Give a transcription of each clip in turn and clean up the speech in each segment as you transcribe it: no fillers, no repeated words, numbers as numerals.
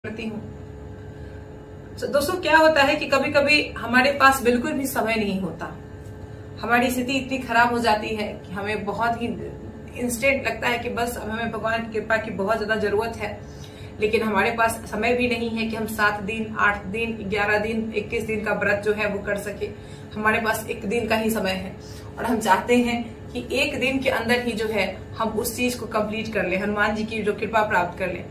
करती हूँ। दोस्तों, क्या होता है कि कभी कभी हमारे पास बिल्कुल भी समय नहीं होता। हमारी स्थिति इतनी खराब हो जाती है कि हमें बहुत ही इंस्टेंट लगता है कि बस अब हमें भगवान की कृपा की बहुत ज्यादा जरूरत है, लेकिन हमारे पास समय भी नहीं है कि हम 7 दिन, 8 दिन, 11 दिन, 21 दिन का व्रत जो है वो कर सके। हमारे पास एक दिन का ही समय है और हम चाहते हैं कि एक दिन के अंदर ही जो है हम उस चीज को कंप्लीट कर लें, हनुमान जी की जो कृपा प्राप्त कर लें।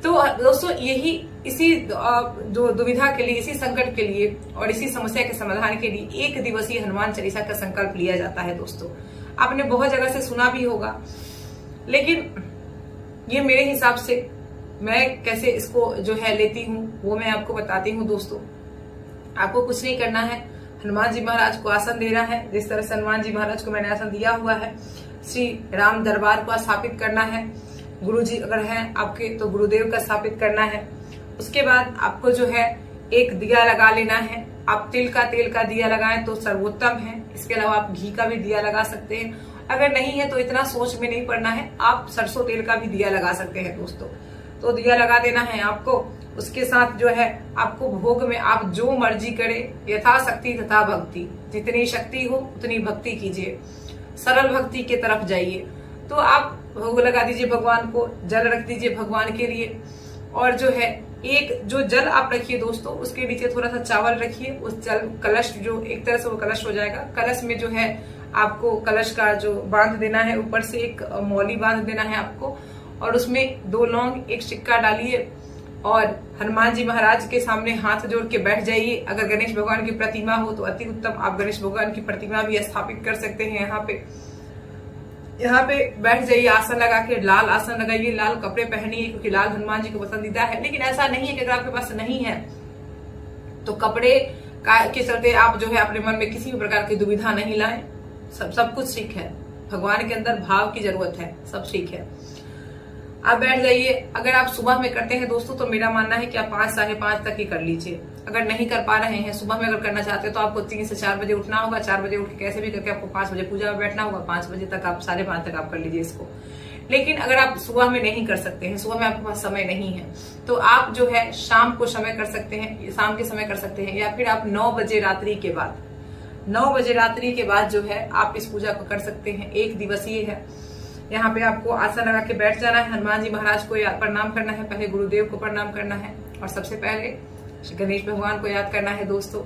तो दोस्तों, यही इसी जो दुविधा के लिए, इसी संकट के लिए और इसी समस्या के समाधान के लिए एक दिवसीय हनुमान चालीसा का संकल्प लिया जाता है। दोस्तों, आपने बहुत जगह से सुना भी होगा, लेकिन ये मेरे हिसाब से मैं कैसे इसको जो है लेती हूँ वो मैं आपको बताती हूँ। दोस्तों, आपको कुछ नहीं करना है, हनुमान जी महाराज को आसन देना है। जिस तरह से हनुमान जी महाराज को मैंने आसन दिया हुआ है, श्री राम दरबार को स्थापित करना है। गुरु जी अगर हैं आपके तो गुरुदेव का स्थापित करना है। उसके बाद आपको जो है एक दिया लगा लेना है। आप तिल का दिया लगाएं तो सर्वोत्तम है। इसके अलावा आप घी का भी दिया लगा सकते हैं। अगर नहीं है तो इतना सोच में नहीं पड़ना है, आप सरसों तेल का भी दिया लगा सकते हैं। दोस्तों, तो दिया लगा देना है आपको। उसके साथ जो है आपको भोग में आप जो मर्जी करे, यथाशक्ति तथा भक्ति, जितनी शक्ति हो उतनी भक्ति कीजिए, सरल भक्ति के तरफ जाइए। तो आप भोग लगा दीजिए भगवान को, जल रख दीजिए भगवान के लिए, और जो है एक जो जल आप रखिए दोस्तों, उसके नीचे थोड़ा सा चावल रखिए। उस जल कलश, जो एक तरह से वो कलश हो जाएगा, कलश में जो है आपको कलश का जो बांध देना है, ऊपर से एक मौली बांध देना है आपको, और उसमें 2 लौंग, 1 सिक्का डालिए और हनुमान जी महाराज के सामने हाथ जोड़ के बैठ जाइए। अगर गणेश भगवान की प्रतिमा हो तो अति उत्तम, आप गणेश भगवान की प्रतिमा भी स्थापित कर सकते हैं। यहाँ पे बैठ जाइए, आसन लगा के, लाल आसन लगाइए, लाल कपड़े पहनिए, क्योंकि लाल हनुमान जी को पसंदीदा है। लेकिन ऐसा नहीं है कि अगर आपके पास नहीं है तो कपड़े के चलते आप जो है अपने मन में किसी भी प्रकार की दुविधा नहीं लाएं। सब कुछ ठीक है, भगवान के अंदर भाव की जरूरत है, सब ठीक है। आप बैठ जाइए। अगर आप सुबह में करते हैं दोस्तों तो मेरा मानना है कि आप 5, 5:30 तक ही कर लीजिए। अगर नहीं कर पा रहे हैं, सुबह में अगर करना चाहते हैं तो आपको 3 से 4 बजे उठना होगा। 4 बजे उठ के कैसे भी करके आपको 5 बजे पूजा में बैठना होगा। 5 बजे तक आप 5:30 तक आप कर लीजिए इसको। लेकिन अगर आप सुबह में नहीं कर सकते हैं, सुबह में आपके पास समय नहीं है, तो आप जो है शाम को समय कर सकते हैं, शाम के समय कर सकते हैं, या फिर आप 9 बजे रात्रि के बाद, 9 बजे रात्रि के बाद जो है आप इस पूजा को कर सकते हैं। एक दिवसीय है। यहाँ पे आपको आसन लगा के बैठ जाना है। हनुमान जी महाराज को प्रणाम करना है, पहले गुरुदेव को प्रणाम करना है और सबसे पहले गणेश भगवान को याद करना है। दोस्तों,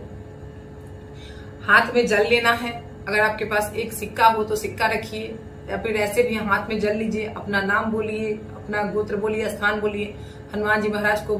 हाथ में जल लेना है। अगर आपके पास एक सिक्का हो तो सिक्का रखिए, या फिर ऐसे भी हाथ में जल लीजिए। अपना नाम बोलिए, अपना गोत्र बोलिए, स्थान बोलिए, हनुमान जी महाराज को